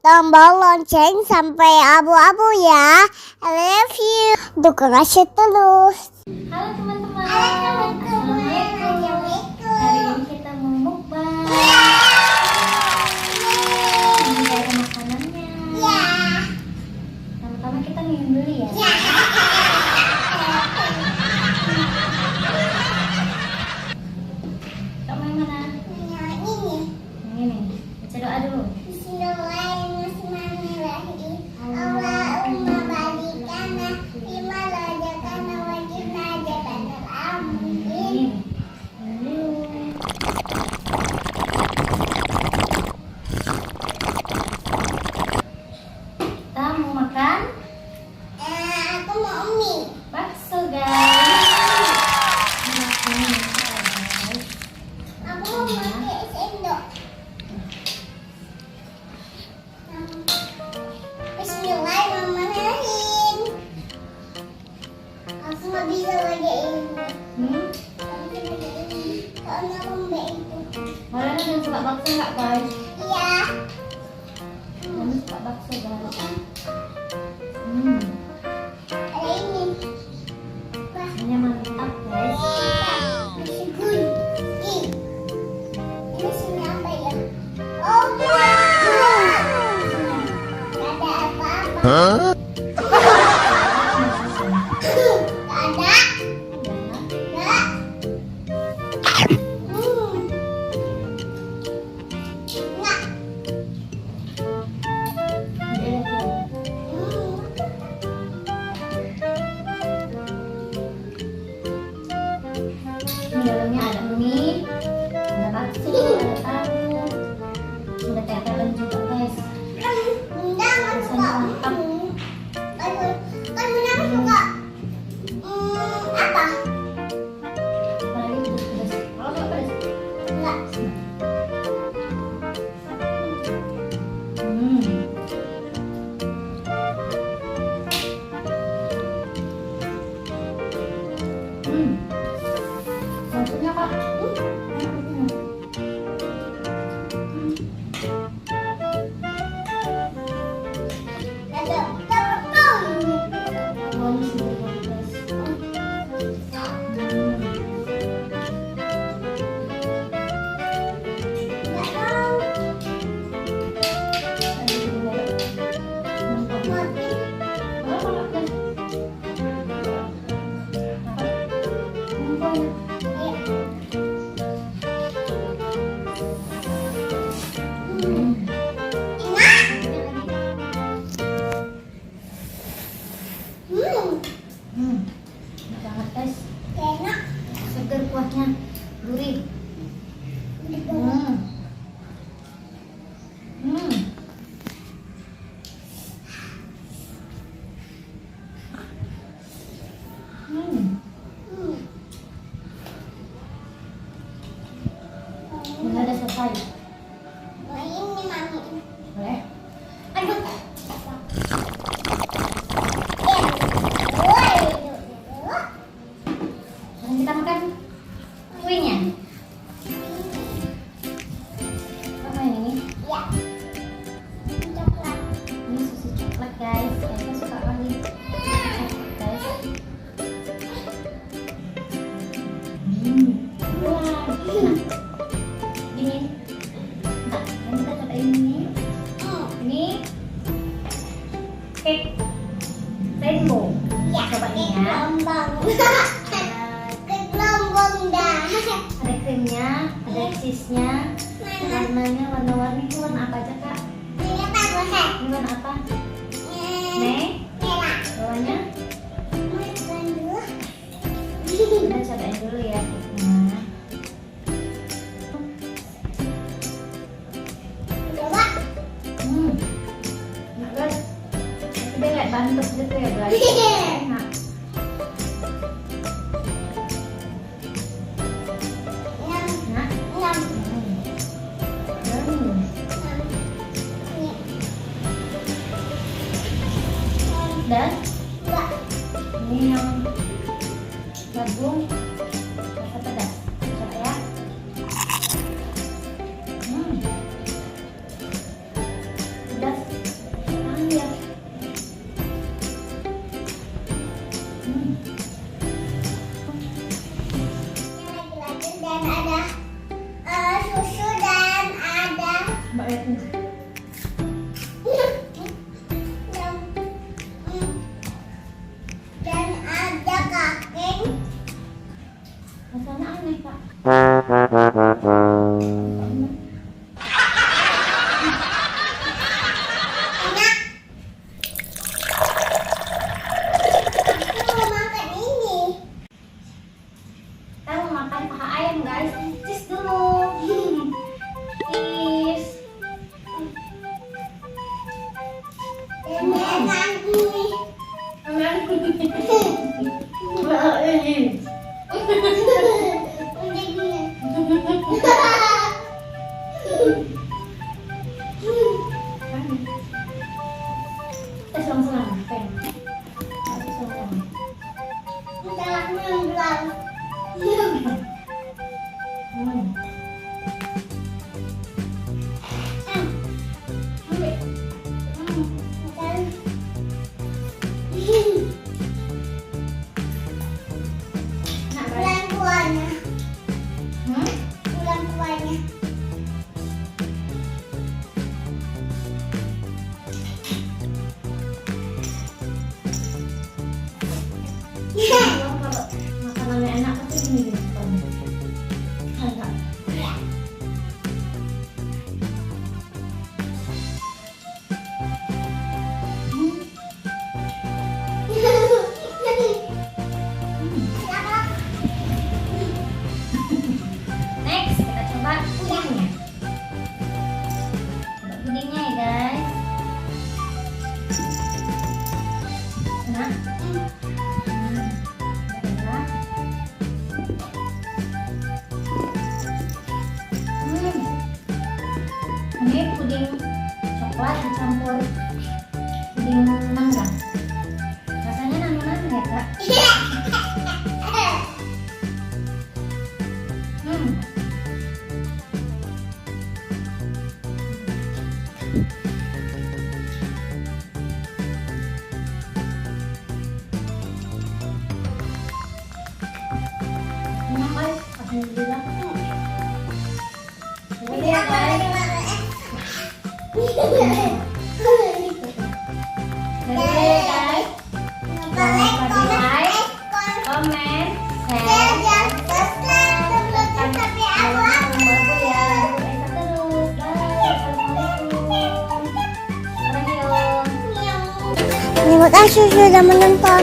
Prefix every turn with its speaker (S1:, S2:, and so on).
S1: tombol lonceng sampai abu-abu ya. I love you. Dukung Asya terus.
S2: Halo teman-teman.
S1: Assalamualaikum.
S2: Hari ini kita mau mukbang. Ini ada makanannya.
S1: Ya.
S2: Pertama-tama kita minum dulu ya.
S1: Ya.
S2: Kamu yang mana?
S1: Yang ini.
S2: Yang ini. Baca doa dulu.
S1: Bismillahirrahmanirrahim. Allahumma balikana lima rajakana wajibna jabanal amin.
S2: Kita mau makan
S1: Aku mau mie.
S2: bakso guys.
S1: Aku mau pakai sendok. Bismillahirrahmanirrahim. Aku nggak bisa pakai ini. Karena lembek itu.
S2: Kalian yang suka bakso nggak guys?
S1: Iya.
S2: Kalian suka bakso guys?
S1: Ada ini. Wah,
S2: Ini mantap guys.
S1: masih good. Ini sini apa ya? Oh, wow. Gak ada apa-apa. Gak ada. Gak. Nggak.
S2: Di dalamnya ada mie, ada bakso, ada tahu, ada tetelan juga guys.
S1: Bunda nggak suka. Kan Bunda nggak suka. Apa?
S2: Apalagi pedas-pedas. Kalau nggak pedas,
S1: Nggak.
S2: maksudnya kak.
S1: Ada tertung.
S2: Wangi sendiri guys.
S1: Nggak tahu. Mati.
S2: Enak banget guys.
S1: Enak.
S2: Seger kuahnya, gurih. Ini ada selesai.
S1: Nah, ini mami.
S2: Boleh? Aduh. Sekarang kita makan kuenya. Apa yang ini?
S1: Ya. Coklat.
S2: Ini susu coklat guys. Saya suka banget guys. Wah. Ini. Nah, yang kita cobain ini. Ini cake rainbow.
S1: Ya.
S2: Cobain ya.
S1: Gelombang. Gelombang dah.
S2: Ada krimnya, ada cheese-nya, warnanya warna-warni. Itu warna apa aja kak?
S1: Ini apa gue?
S2: Ini warna apa?
S1: Merah.
S2: Bawahnya?
S1: Makan dulu.
S2: Kita cobain dulu ya. Nah,
S1: Coba.
S2: enak guys. Tapi dia kayak bantus gitu ya guys. Enak.
S1: Enam.
S2: Enak.
S1: Enam.
S2: Dan
S1: Dua.
S2: ini yang gabung rasa pedas. Coba ya. Pedas. Selang-selang, pen. Selang-selang. Makanannya enak pasti gini gitu. Enak. Next, kita coba pudingnya. Coba pudingnya ya guys. Nah. Ini puding coklat dicampur puding mangga. Rasanya nano-nano ya kak? Enak guys, alhamdulillah. Ya guys. Jadi guys, jangan lupa di like, comment, share, dan subscribe baru ya. Terus, bye. Assalamualaikum.
S1: Terima kasih sudah menonton.